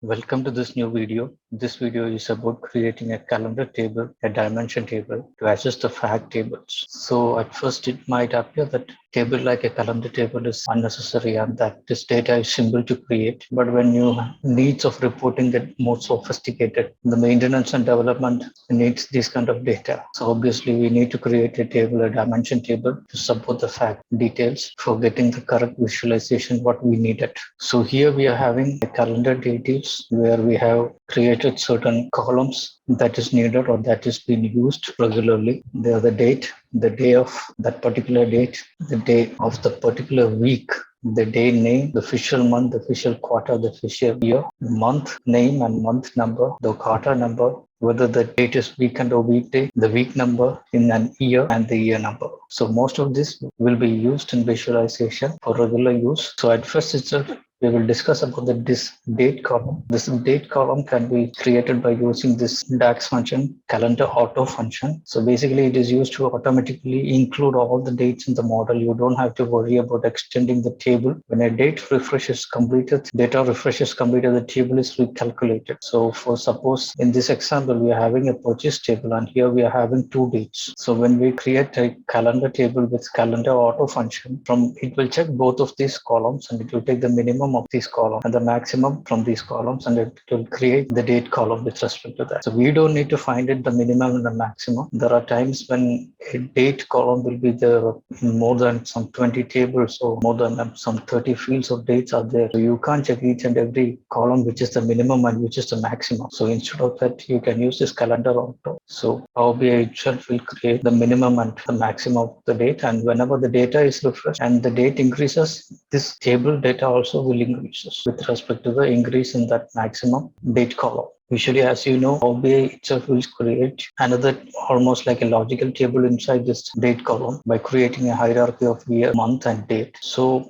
Welcome to this new video. This video is about creating a calendar table, a dimension table to adjust the fact tables. So at first it might appear that table like a calendar table is unnecessary and that this data is simple to create. But when your needs of reporting get more sophisticated, the maintenance and development needs this kind of data. So obviously we need to create a table, a dimension table to support the fact details for getting the correct visualization what we needed. So here we are having a calendar details where we have created certain columns that is needed or that is being used regularly. They are the date, the day of that particular date, the day of the particular week, the day name, the official month, the official quarter, the official year, month name and month number, the quarter number, whether the date is weekend or weekday, the week number in an year and the year number. So most of this will be used in visualization for regular use. So at first itself, we will discuss about this date column. This date column can be created by using this DAX function, calendar auto function. So basically it is used to automatically include all the dates in the model. You don't have to worry about extending the table. When a date refresh is completed, data refresh is completed, the table is recalculated. So for suppose in this example, we are having a purchase table and here we are having two dates. So when we create a calendar table with calendar auto function, from it will check both of these columns and it will take the minimum of these columns and the maximum from these columns and it will create the date column with respect to that. So we don't need to find it the minimum and the maximum. There are times when a date column will be there in more than some 20 tables or more than some 30 fields of dates are there. So you can't check each and every column which is the minimum and which is the maximum. So instead of that, you can use this calendar auto. So Power BI itself will create the minimum and the maximum of the date, and whenever the data is refreshed and the date increases, this table data also will increase with respect to the increase in that maximum date column. Usually, as you know, Power BI itself will create another almost like a logical table inside this date column by creating a hierarchy of year, month, and date. So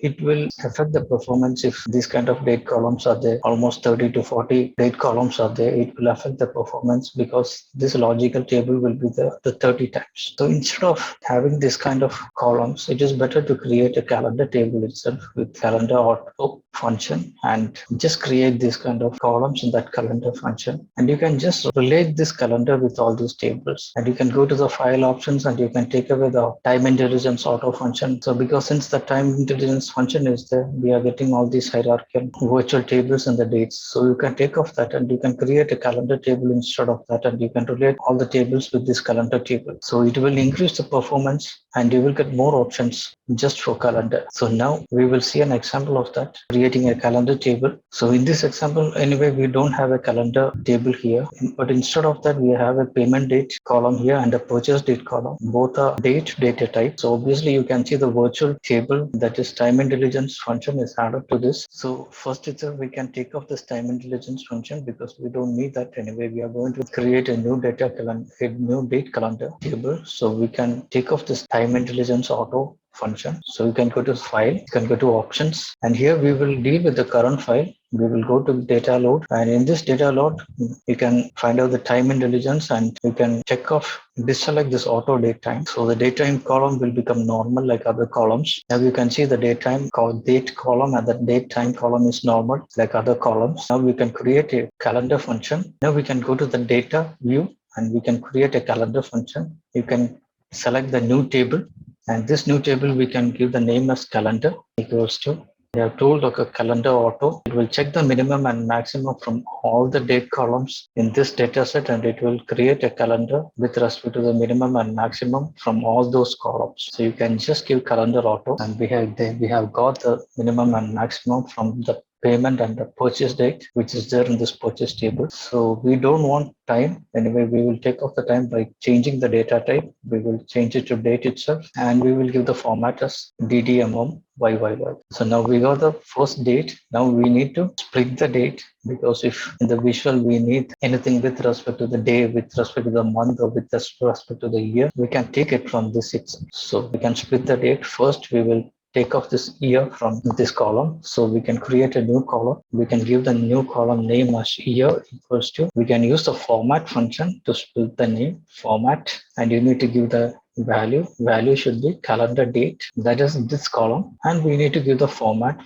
it will affect the performance if these kind of date columns are there, almost 30 to 40 date columns are there. It will affect the performance because this logical table will be there the 30 times. So instead of having this kind of columns, it is better to create a calendar table itself with calendar auto function and just create this kind of columns in that calendar function, and you can just relate this calendar with all these tables, and you can go to the file options and you can take away the time intelligence auto function. So because since the time intelligence function is there, we are getting all these hierarchical virtual tables and the dates. So you can take off that and you can create a calendar table instead of that, and you can relate all the tables with this calendar table. So it will increase the performance and you will get more options just for calendar. So now we will see an example of that, creating a calendar table. So in this example, anyway, we don't have a calendar table here, but instead of that, we have a payment date column here and a purchase date column. Both are date data type. So obviously you can see the virtual table, that is time intelligence function, is added to this. So first itself, we can take off this time intelligence function because we don't need that anyway. We are going to create a new data calendar, a new date calendar table. So we can take off this time intelligence auto function. So you can go to file, you can go to options, and here we will deal with the current file. We will go to data load, and in this data load, you can find out the time intelligence and you can check off, deselect this auto date time. So the date time column will become normal like other columns. Now you can see the date time date column and the date time column is normal like other columns. Now we can create a calendar function. Now we can go to the data view and we can create a calendar function. You can select the new table, and this new table we can give the name as calendar equals to. We have told like a calendar auto. It will check the minimum and maximum from all the date columns in this data set, and it will create a calendar with respect to the minimum and maximum from all those columns. So you can just give calendar auto, and we have got the minimum and maximum from the payment and the purchase date, which is there in this purchase table. So we don't want time. Anyway, we will take off the time by changing the data type. We will change it to date itself, and we will give the format as DDMM YYY. So now we got the first date. Now we need to split the date, because if in the visual we need anything with respect to the day, with respect to the month, or with respect to the year, we can take it from this itself. So we can split the date. First, we will take off this year from this column. So we can create a new column. We can give the new column name as year equals to. We can use the format function to split the name format, and you need to give the value should be calendar date, that is this column, and we need to give the format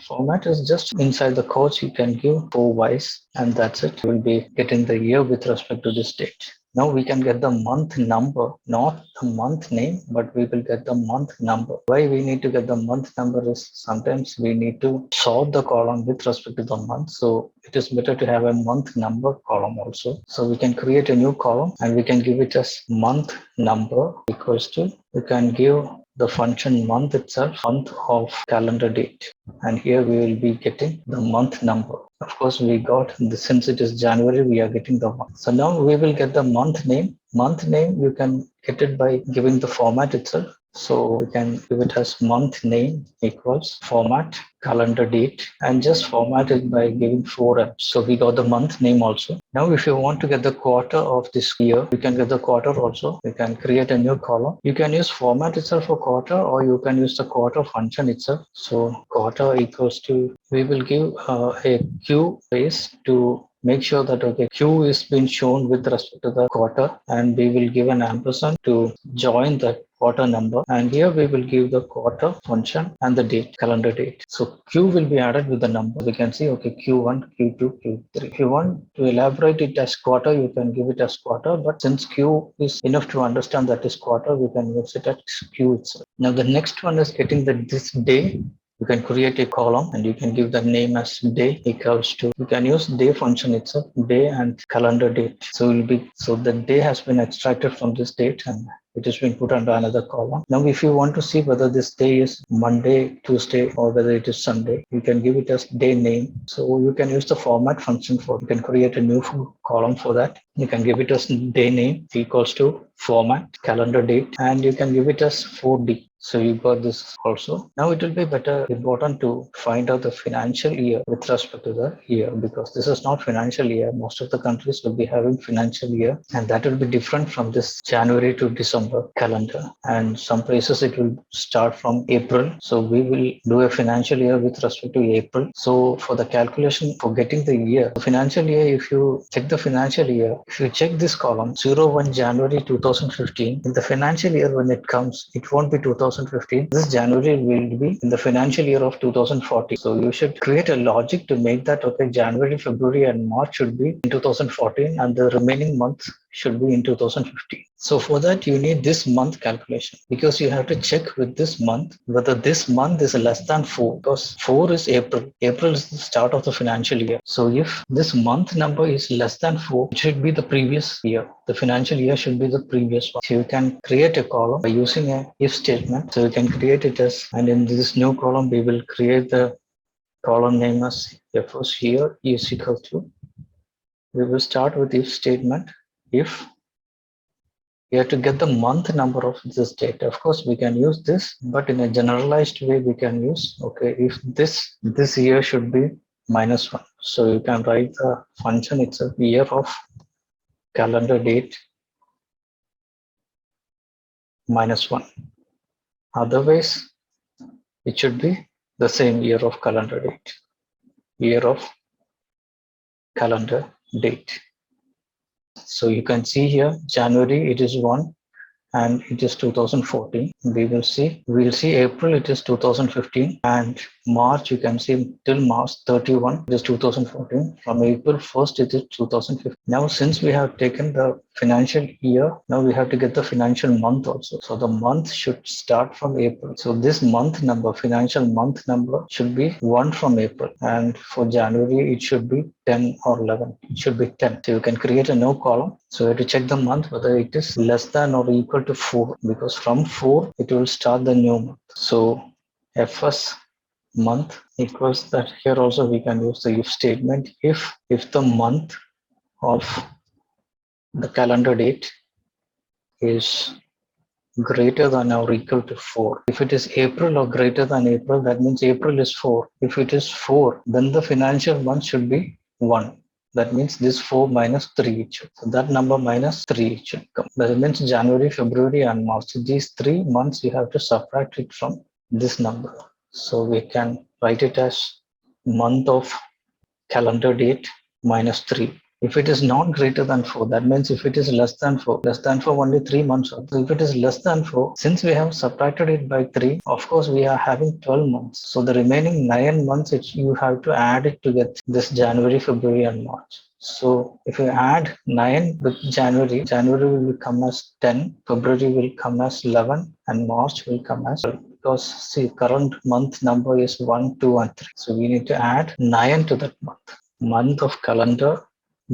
is just inside the quotes you can give 4 Ys, and that's it. We'll be getting the year with respect to this date. Now we can get the month number, not the month name, but we will get the month number. Why we need to get the month number is sometimes we need to sort the column with respect to the month. So it is better to have a month number column also. So we can create a new column and we can give it as month number equals to, we can give the function month itself, month of calendar date. And here we will be getting the month number. Of course, we got this, since it is January, we are getting the month. So now we will get the month name. Month name, you can get it by giving the format itself. So we can give it as month name equals format calendar date, and just format it by giving 4M. So we got the month name also. Now if you want to get the quarter of this year, you can get the quarter also. You can create a new column. You can use format itself for quarter, or you can use the quarter function itself. So quarter equals to, we will give a Q base to make sure that okay, Q is being shown with respect to the quarter, and we will give an ampersand to join the quarter number, and here we will give the quarter function and the date, calendar date. So Q will be added with the number. We can see okay, Q1, Q2, Q3. If you want to elaborate it as quarter, you can give it as quarter, but since Q is enough to understand that is quarter, we can use it as Q itself. Now the next one is getting this day. You can create a column and you can give the name as day equals to, you can use day function itself, day and calendar date. So it will be, so the day has been extracted from this date and it has been put under another column. Now if you want to see whether this day is Monday, Tuesday, or whether it is Sunday, you can give it as day name. So you can use the format function for, you can create a new column for that. You can give it as day name equals to format calendar date, and you can give it as 4D. So you got this also. Now it will be important to find out the financial year with respect to the year, because this is not financial year. Most of the countries will be having financial year, and that will be different from this January to December calendar. And some places it will start from April. So we will do a financial year with respect to April. So for the calculation for getting the year, the financial year, if you check the financial year, if you check this column 01 January 2015, in the financial year when it comes, it won't be 2015. This January will be in the financial year of 2040. So you should create a logic to make that okay, January, February, and March should be in 2014, and the remaining months should be in 2015. So for that, you need this month calculation, because you have to check with this month whether this month is less than 4, because 4 is April. April is the start of the financial year. So if this month number is less than 4, it should be the previous year. The financial year should be the previous one. So you can create a column by using a if statement. So you can create it as, and in this new column, we will create the column name as first here is equal to, we will start with if statement. If we have to get the month number of this date, of course we can use this, but in a generalized way we can use okay, if this year should be -1. So you can write the function itself, year of calendar date -1. Otherwise it should be the same, year of calendar date, year of calendar date. So you can see here January it is 1 and it is 2014. We'll see April it is 2015, and March you can see till March 31 it is 2014. From April 1st it is 2015. Now since we have taken the financial year, now we have to get the financial month also. So the month should start from April. So this month number, financial month number, should be 1 from April, and for January it should be 10 or 11. It should be 10. So you can create a no column. So you have to check the month whether it is less than or equal to 4, because from 4 it will start the new month. So FS month equals that. Here also we can use the if statement. If the month of the calendar date is greater than or equal to 4. If it is April or greater than April, that means April is 4. If it is 4, then the financial month should be 1. That means this 4 minus 3 should. So that number minus 3 should come. That means January, February, and March. These 3 months you have to subtract it from this number. So we can write it as month of calendar date minus 3 If it is not greater than 4, that means if it is less than 4, only 3 months. So if it is less than 4, since we have subtracted it by 3, of course we are having 12 months. So the remaining 9 months, you have to add it to get this January, February and March. So if you add 9 with January will come as 10, February will come as 11 and March will come as 12. Because see, current month number is 1, 2 and 3. So we need to add 9 to that month. Month of calendar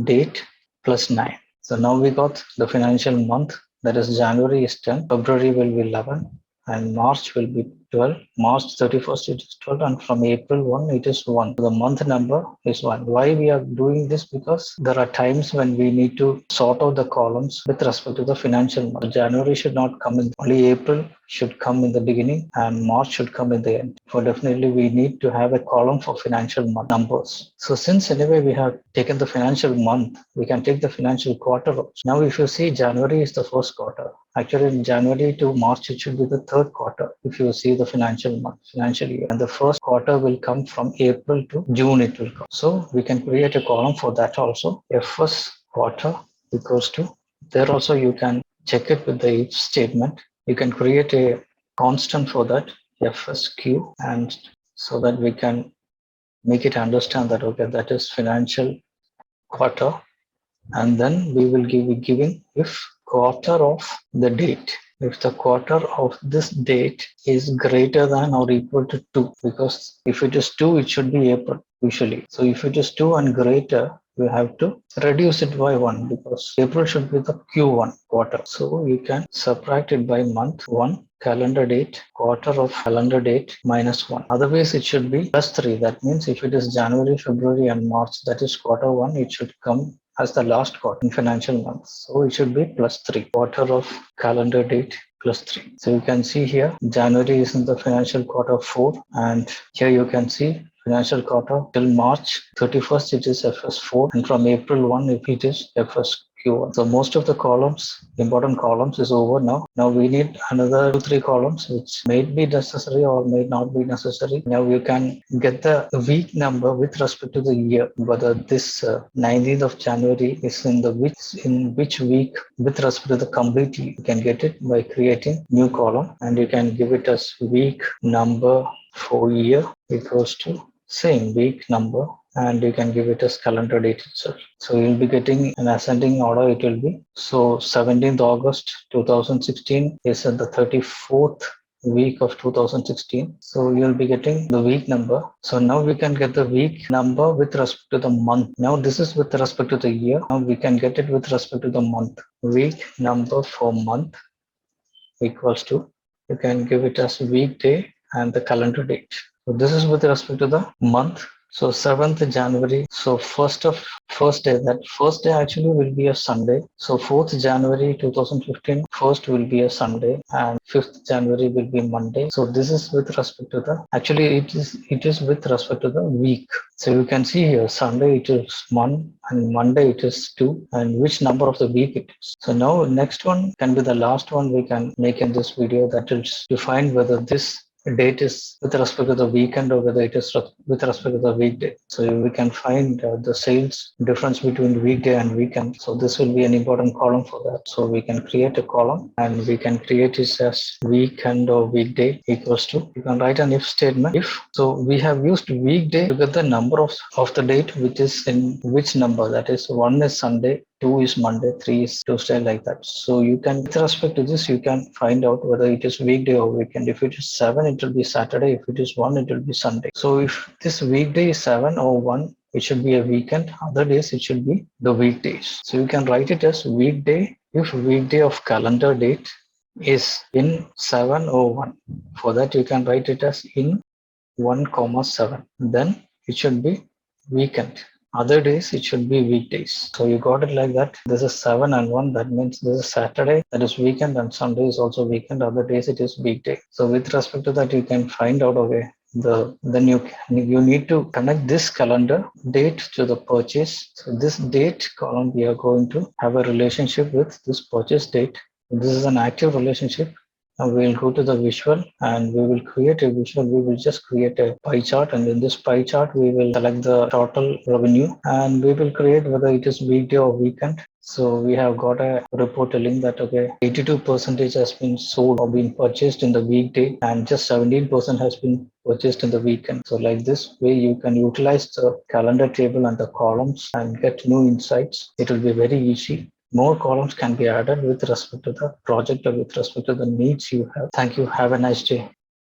date plus 9. So now we got the financial month, that is January is 10, February will be 11 and March will be 12. March 31st it is 12 and from April 1 it is 1. So the month number is 1. Why we are doing this? Because there are times when we need to sort out the columns with respect to the financial month. January should not come in, only April should come in the beginning and March should come in the end. For definitely we need to have a column for financial month numbers. So since anyway we have taken the financial month, we can take the financial quarter also. Now if you see, January is the first quarter. Actually in January to March it should be the third quarter if you see the financial month, financial year. And the first quarter will come from April to June it will come. So we can create a column for that also. A first quarter equals to, there also you can check it with the if statement. You can create a constant for that, FSQ, and so that we can make it understand that, okay, that is financial quarter. And then we will be giving if quarter of the date. If the quarter of this date is greater than or equal to 2, because if it is 2, it should be April usually. So if it is 2 and greater, we have to reduce it by 1 because April should be the Q1 quarter. So you can subtract it by month 1, calendar date, quarter of calendar date minus 1. Otherwise, it should be plus 3. That means if it is January, February and March, that is quarter 1, it should come as the last quarter in financial months. So it should be plus 3, quarter of calendar date plus 3. So you can see here, January is in the financial quarter 4, and here you can see financial quarter till March 31st, it is FS4, and from April 1, if it is FSQ1. So most of the columns, important columns is over now. Now we need another 2-3 columns which may be necessary or may not be necessary. Now you can get the week number with respect to the year, whether this 19th of January is in which week with respect to the complete year. You can get it by creating new column, and you can give it as week number for year equals to same week number, and you can give it as calendar date itself. So you'll be getting an ascending order. It will be, so 17th August 2016 is at the 34th week of 2016. So you'll be getting the week number. So now we can get the week number with respect to the month. Now this is with respect to the year. Now we can get it with respect to the month. Week number for month equals to, you can give it as weekday and the calendar date. So this is with respect to the month. So 7th January. So first day, that first day actually will be a Sunday. So 4th January 2015, first will be a Sunday, and 5th January will be Monday. So this is with respect to the, actually it is with respect to the week. So you can see here, Sunday it is 1 and Monday it is 2, and which number of the week it is. So now next one can be the last one we can make in this video, that is to find whether this date is with respect to the weekend or whether it is with respect to the weekday. So we can find the sales difference between weekday and weekend. So this will be an important column for that. So we can create a column and we can create it as weekend or weekday equals to, you can write an if statement. If, so we have used weekday to get the number of the date which is in which number, that is 1 is Sunday, 2 is Monday, 3 is Tuesday, like that. So you can, with respect to this, you can find out whether it is weekday or weekend. If it is 7, it will be Saturday. If it is 1, it will be Sunday. So if this weekday is 7 or 1, it should be a weekend. Other days, it should be the weekdays. So you can write it as weekday if weekday of calendar date is in 7 or 1. For that, you can write it as in 1, 7. Then it should be weekend. Other days it should be weekdays. So you got it like that. This is 7 and 1. That means this is Saturday, that is weekend, and Sunday is also weekend. Other days it is weekday. So with respect to that, you can find out, okay, then you need to connect this calendar date to the purchase. So this date column, we are going to have a relationship with this purchase date. This is an active relationship, we'll go to the visual and we will create a visual. We will just create a pie chart, and in this pie chart, we will select the total revenue and we will create whether it is weekday or weekend. So we have got a report telling that, okay, 82% has been sold or been purchased in the weekday and just 17% has been purchased in the weekend. So like this way, you can utilize the calendar table and the columns and get new insights. It will be very easy. More columns can be added with respect to the project or with respect to the needs you have. Thank you. Have a nice day.